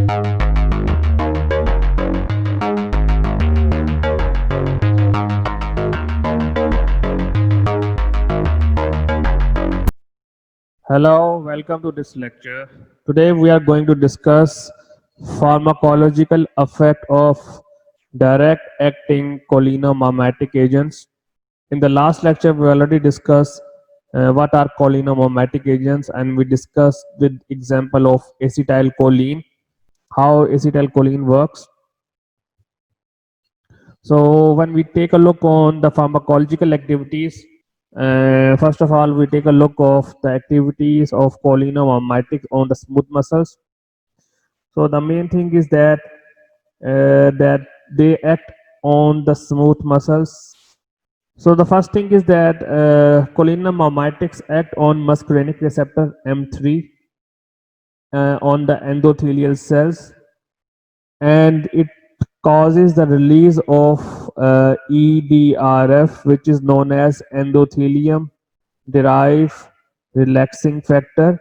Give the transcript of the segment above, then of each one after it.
Hello, welcome to this lecture. Today we are going to discuss pharmacological effect of direct acting cholinergic agents. In the last lecture we already discussed what are cholinergic agents, and we discussed with example of acetylcholine, how acetylcholine works. So when we take a look on the pharmacological activities, first of all, we take a look of the activities of cholinomimetics on the smooth muscles. So the main thing is that they act on the smooth muscles. So the first thing is that cholinomimetics act on muscarinic receptor M3 on the endothelial cells, and it causes the release of EDRF, which is known as endothelium derived relaxing factor,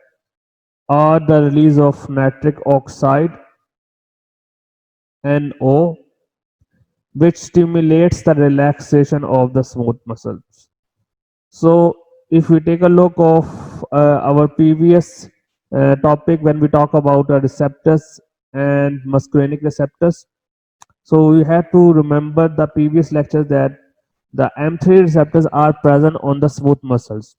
or the release of nitric oxide NO, which stimulates the relaxation of the smooth muscles. So if we take a look of our previous topic when we talk about receptors and muscarinic receptors, so we have to remember the previous lectures that the M3 receptors are present on the smooth muscles,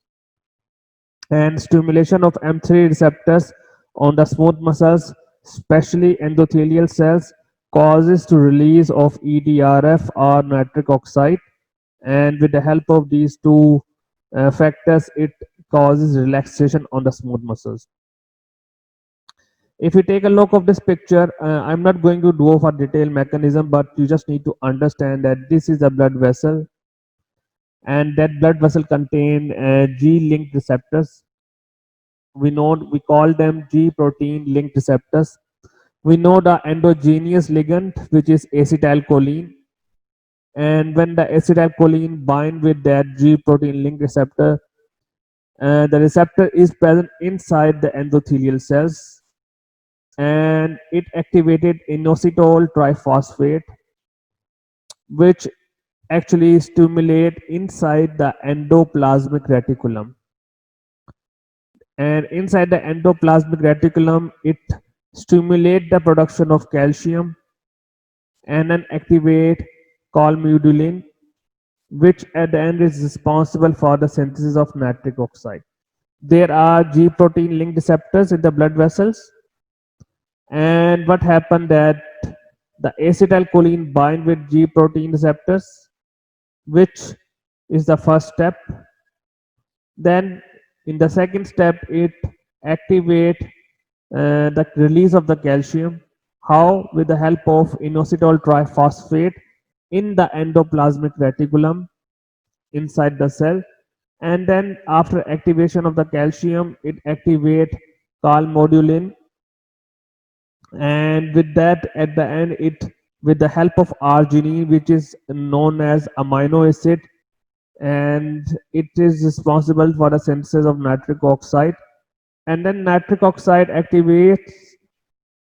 and stimulation of M3 receptors on the smooth muscles, especially endothelial cells, causes to release of EDRF or nitric oxide, and with the help of these two factors, it causes relaxation on the smooth muscles. If you take a look of this picture, I'm not going to do for detailed mechanism, but you just need to understand that this is a blood vessel, and that blood vessel contain G-linked receptors. We call them G protein linked receptors. We know the endogenous ligand, which is acetylcholine, and when the acetylcholine bind with that G protein linked receptor, the receptor is present inside the endothelial cells, and it activated inositol triphosphate, which actually stimulate inside the endoplasmic reticulum. And inside the endoplasmic reticulum, it stimulate the production of calcium and then activate calmodulin, which at the end is responsible for the synthesis of nitric oxide. There are G protein linked receptors in the blood vessels, and what happened that the acetylcholine bind with G protein receptors, which is the first step. Then in the second step, it activate the release of the calcium. How? With the help of inositol triphosphate in the endoplasmic reticulum inside the cell. And then after activation of the calcium, it activate calmodulin, and with that at the end, it with the help of arginine, which is known as amino acid, and it is responsible for the synthesis of nitric oxide. And then nitric oxide activates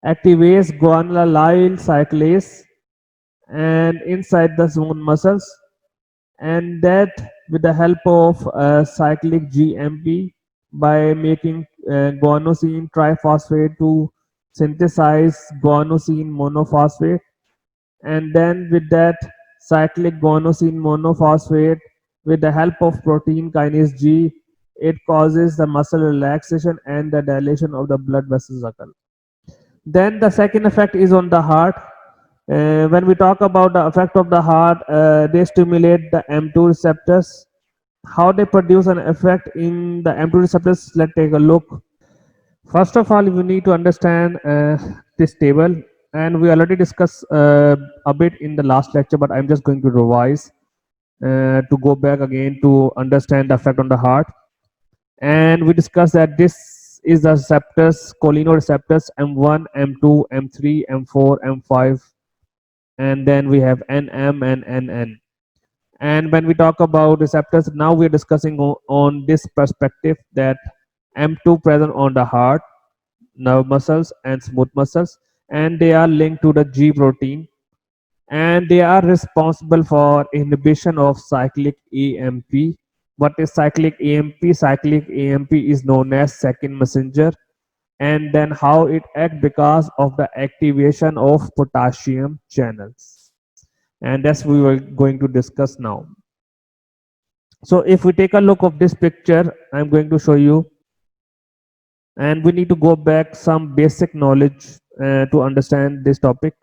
guanylyl cyclase and inside the smooth muscles, and that with the help of cyclic GMP, by making guanosine triphosphate to synthesize guanosine monophosphate, and then with that cyclic guanosine monophosphate, with the help of protein kinase G, it causes the muscle relaxation and the dilation of the blood vessels occur. Then the second effect is on the heart. When we talk about the effect of the heart, they stimulate the M2 receptors. How they produce an effect in the M2 receptors, let's take a look. First of all, we need to understand this table, and we already discussed a bit in the last lecture, but I'm just going to revise to go back again to understand the effect on the heart. And we discussed that this is the receptors, cholinereceptors M1, M2, M3, M4, M5, and then we have NM and NN. And when we talk about receptors, now we're discussing on this perspective that M2 present on the heart, nerve muscles, and smooth muscles, and they are linked to the G protein, and they are responsible for inhibition of cyclic AMP. What is cyclic AMP? Cyclic AMP is known as second messenger, and then how it acts because of the activation of potassium channels, and that's we were going to discuss now. So if we take a look of this picture, I'm going to show you, and we need to go back some basic knowledge to understand this topic.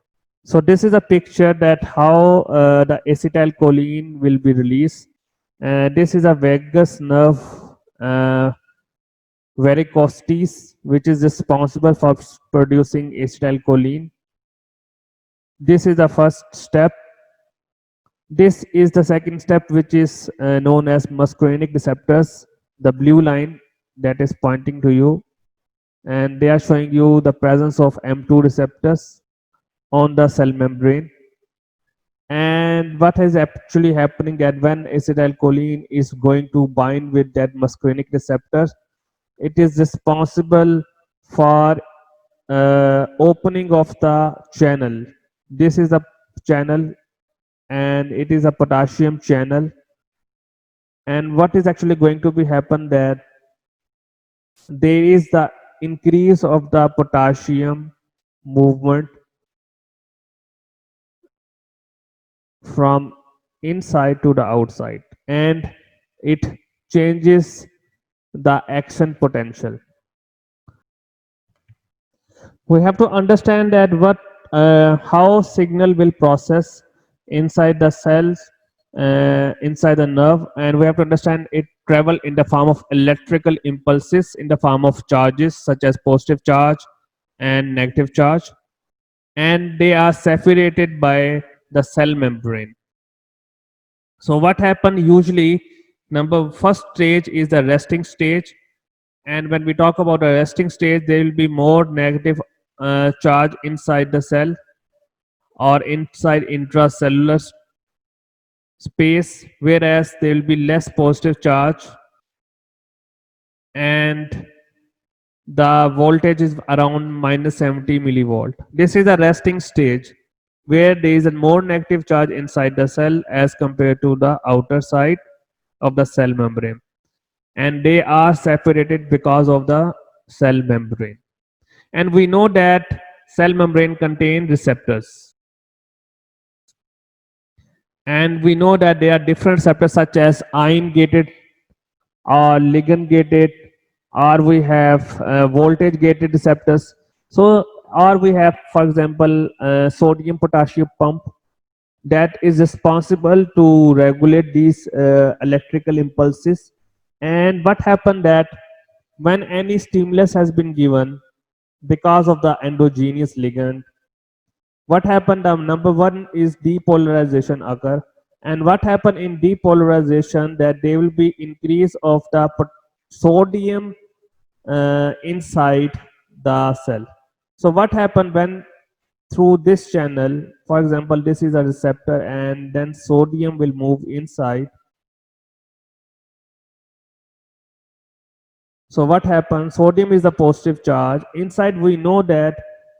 So this is a picture that how the acetylcholine will be released. This is a vagus nerve uh, varicosities, which is responsible for producing acetylcholine. This is the first step. This is the second step, which is known as muscarinic receptors. The blue line that is pointing to you, and they are showing you the presence of M2 receptors on the cell membrane. And what is actually happening that when acetylcholine is going to bind with that muscarinic receptor, it is responsible for opening of the channel. This is a channel, and it is a potassium channel. And what is actually going to be happen that there is the increase of the potassium movement from inside to the outside, and it changes the action potential. We have to understand that what how signal will process inside the cells, inside the nerve, and we have to understand it travel in the form of electrical impulses, in the form of charges such as positive charge and negative charge, and they are separated by the cell membrane. So what happen usually, number first stage is the resting stage, and when we talk about a resting stage, there will be more negative charge inside the cell or inside intracellular space, whereas there will be less positive charge, and the voltage is around minus 70 millivolt. This is a resting stage where there is a more negative charge inside the cell as compared to the outer side of the cell membrane, and they are separated because of the cell membrane. And we know that cell membrane contain receptors, and we know that there are different receptors such as ion gated or ligand gated, or we have voltage gated receptors. So or we have, for example, sodium potassium pump that is responsible to regulate these electrical impulses. And what happened that when any stimulus has been given because of the endogenous ligand, what happened, number one is depolarization occur. And what happened in depolarization, that there will be increase of the sodium inside the cell. So what happened when through this channel, for example, this is a receptor, and then sodium will move inside. So what happens, sodium is the positive charge inside, we know that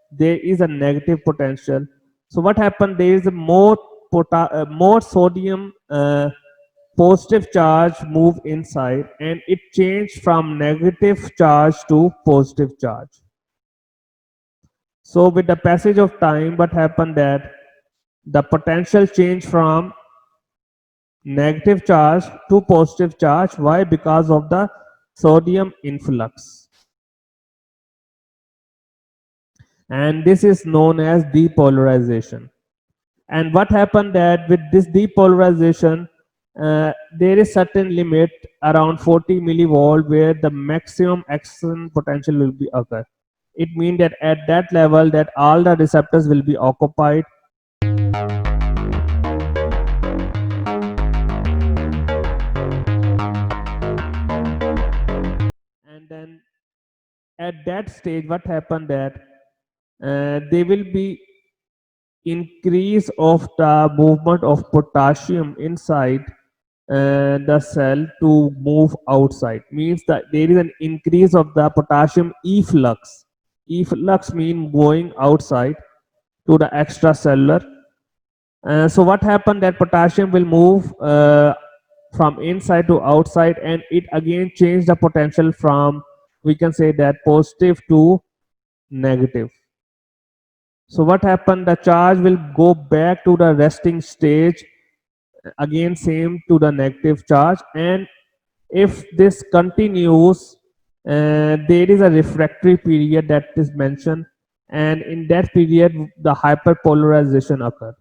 there is a negative potential. So what happened, there is a more sodium positive charge move inside, and it changed from negative charge to positive charge. So with the passage of time, what happened that the potential change from negative charge to positive charge. Why? Because of the sodium influx, and this is known as depolarization. And what happened that with this depolarization, there is certain limit around 40 millivolt where the maximum action potential will be occur. It means that at that level that all the receptors will be occupied, and then at that stage what happened that there will be increase of the movement of potassium inside the cell to move outside, means that there is an increase of the potassium efflux. Efflux mean going outside to the extracellular. So what happened that potassium will move from inside to outside, and it again change the potential from, we can say that, positive to negative. So what happened, the charge will go back to the resting stage, again same to the negative charge. And if this continues, there is a refractory period that is mentioned, and in that period the hyperpolarization occur.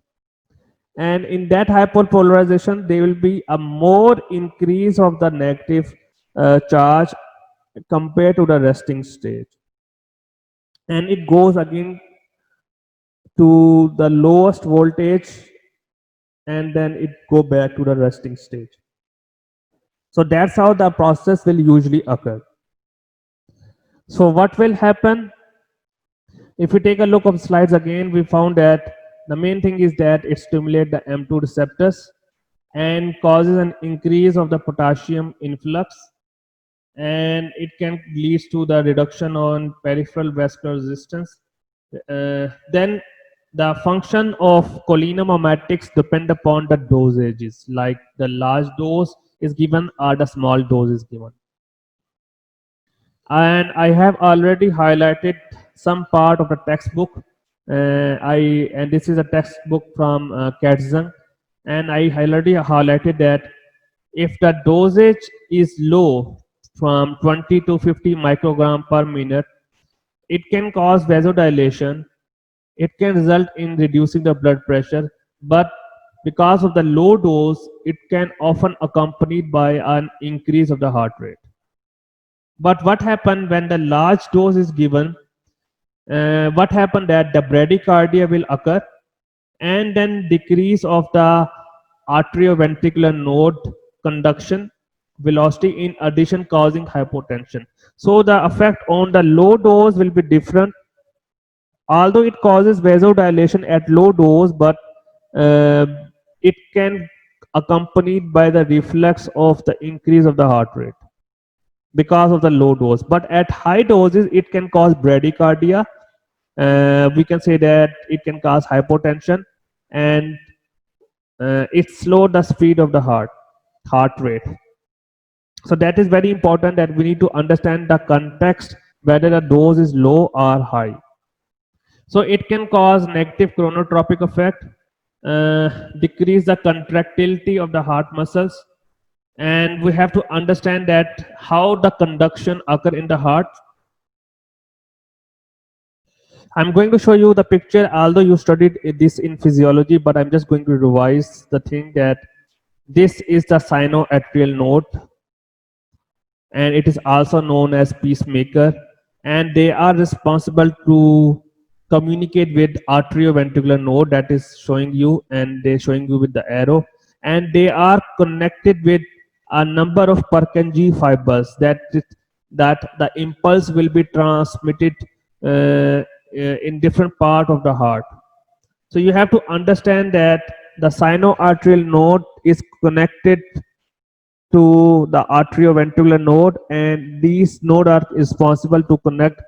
And in that hyperpolarization there will be a more increase of the negative charge compared to the resting state, and it goes again to the lowest voltage, and then it go back to the resting state. So that's how the process will usually occur. So what will happen, if we take a look of slides again, we found that the main thing is that it stimulates the M2 receptors and causes an increase of the potassium influx, and it can lead to the reduction on peripheral vascular resistance. Then the function of cholinomimetics depend upon the dosages, like the large dose is given or the small dose is given. And I have already highlighted some part of the textbook. And this is a textbook from Katzung, and I already highlighted that if the dosage is low from 20 to 50 microgram per minute, it can cause vasodilation. It can result in reducing the blood pressure, but because of the low dose, it can often accompanied by an increase of the heart rate. But what happened when the large dose is given? What happened that the bradycardia will occur, and then decrease of the atrioventricular node conduction velocity, in addition causing hypotension. So the effect on the low dose will be different, although it causes vasodilation at low dose, but uh, it can accompanied by the reflex of the increase of the heart rate because of the low dose. But at high doses it can cause bradycardia. We can say that it can cause hypotension, and it slow the speed of the heart rate. So that is very important, that we need to understand the context whether the dose is low or high. So it can cause negative chronotropic effect, decrease the contractility of the heart muscles, and we have to understand that how the conduction occur in the heart. I'm going to show you the picture, although you studied this in physiology, but I'm just going to revise the thing that this is the sinoatrial node, and it is also known as pacemaker, and they are responsible to communicate with atrioventricular node, that is showing you, and they're showing you with the arrow, and they are connected with a number of Purkinje fibers that the impulse will be transmitted in different part of the heart. So you have to understand that the sinoatrial node is connected to the atrioventricular node, and these nodes are responsible to connect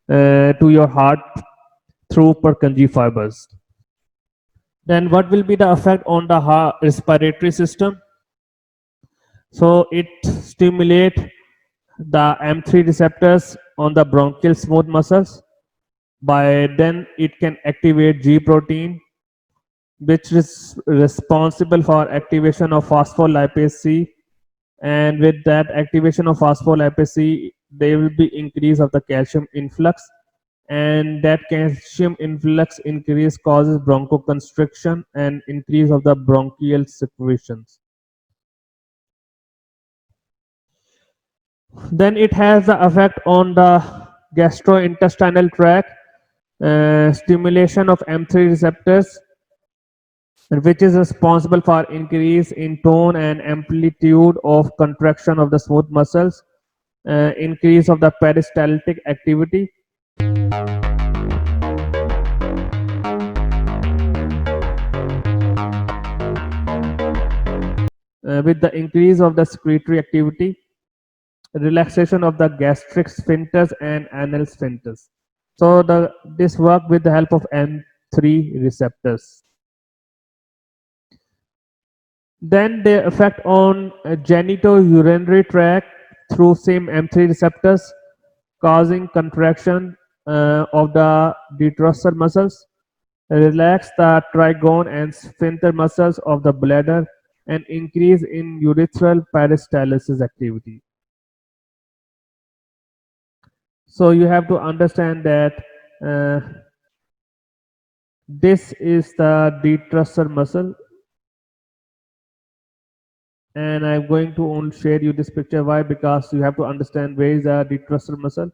to your heart through Purkinje fibers. Then what will be the effect on the heart respiratory system? So it stimulate the M3 receptors on the bronchial smooth muscles. By then it can activate G protein, which is responsible for activation of phospholipase C, and with that activation of phospholipase C, there will be increase of the calcium influx, and that calcium influx increase causes bronchoconstriction and increase of the bronchial secretions. Then it has the effect on the gastrointestinal tract, stimulation of M3 receptors, which is responsible for increase in tone and amplitude of contraction of the smooth muscles, increase of the peristaltic activity. With the increase of the secretory activity, relaxation of the gastric sphincters and anal sphincters. So this work with the help of M3 receptors. Then they affect on genitourinary tract through same M3 receptors, causing contraction of the detrusor muscles, relax the trigone and sphincter muscles of the bladder, and increase in urethral peristalsis activity. So you have to understand that uh, this is the detrusor muscle, and I'm going to only share you this picture. Why? Because you have to understand where is the detrusor muscle,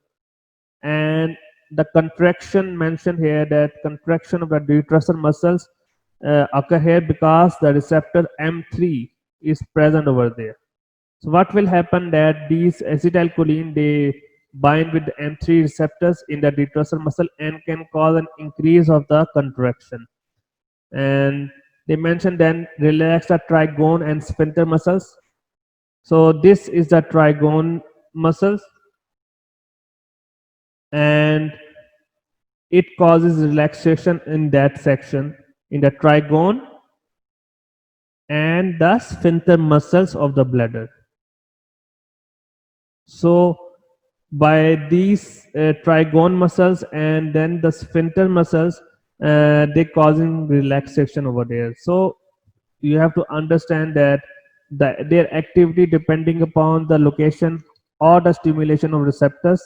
and the contraction mentioned here, that contraction of the detrusor muscles occur here because the receptor M3 is present over there. So what will happen that these acetylcholine, they bind with the M3 receptors in the detrusor muscle and can cause an increase of the contraction. And they mentioned then relax the trigone and sphincter muscles. So this is the trigone muscles, and it causes relaxation in that section, in the trigone and the sphincter muscles of the bladder. So by these trigone muscles and then the sphincter muscles, they causing relaxation over there. So you have to understand that their activity depending upon the location or the stimulation of receptors.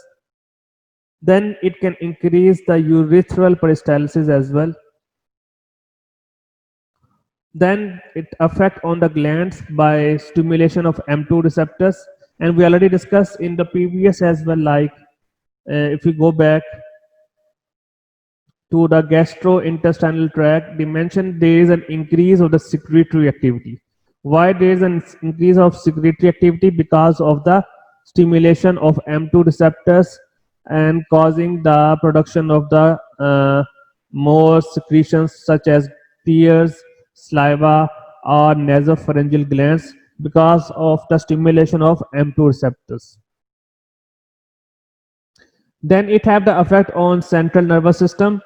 Then it can increase the urethral peristalsis as well. Then it affect on the glands by stimulation of M2 receptors, and we already discussed in the previous as well, like if we go back to the gastrointestinal tract, they mentioned there is an increase of the secretory activity. Why there is an increase of secretory activity? Because of the stimulation of M2 receptors and causing the production of the more secretions such as tears, saliva, or nasopharyngeal glands because of the stimulation of M2 receptors. Then it have the effect on central nervous system,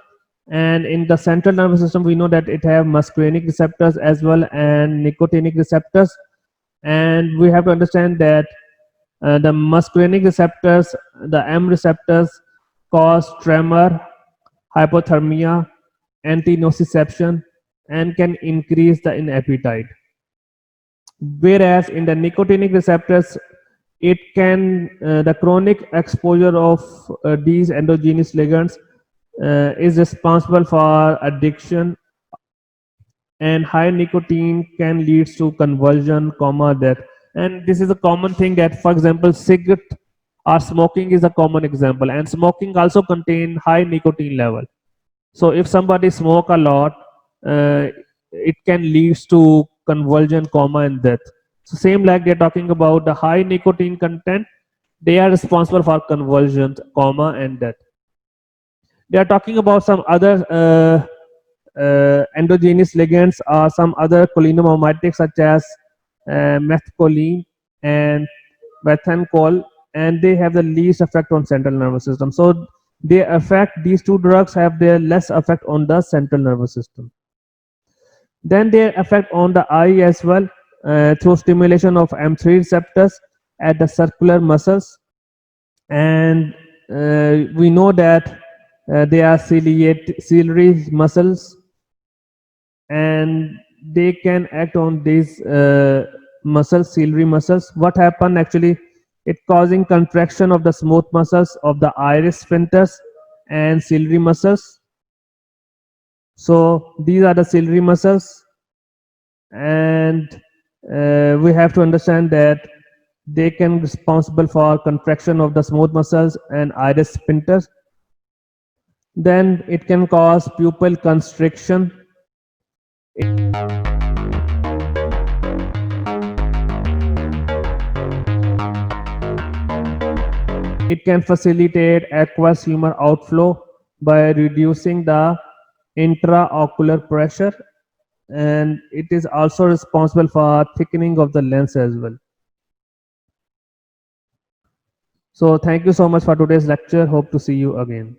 and in the central nervous system we know that it have muscarinic receptors as well and nicotinic receptors. And we have to understand that the muscarinic receptors, the M receptors, cause tremor, hypothermia, antinociception, and can increase the in appetite. Whereas in the nicotinic receptors, it can the chronic exposure of these endogenous ligands is responsible for addiction, and high nicotine can lead to convulsion, coma, death. And this is a common thing that, for example, cigarette or smoking is a common example, and smoking also contain high nicotine level. So if somebody smoke a lot, uh, it can lead to convulsion, coma, and death. So same like they're talking about the high nicotine content, they are responsible for convulsions, coma, and death. They are talking about some other endogenous ligands or some other cholinomimetics such as methacholine and methancol, and they have the least effect on central nervous system. So they affect, these two drugs have their less effect on the central nervous system. Then they affect on the eye as well through stimulation of M3 receptors at the circular muscles, and we know that they are ciliary muscles, and they can act on these muscles, ciliary muscles. What happened actually? It causing contraction of the smooth muscles of the iris sphincters and ciliary muscles. So these are the ciliary muscles, and we have to understand that they can responsible for contraction of the smooth muscles and iris sphincters. Then it can cause pupil constriction. It can facilitate aqueous humor outflow by reducing the intraocular pressure, and it is also responsible for thickening of the lens as well. So thank you so much for today's lecture. Hope to see you again.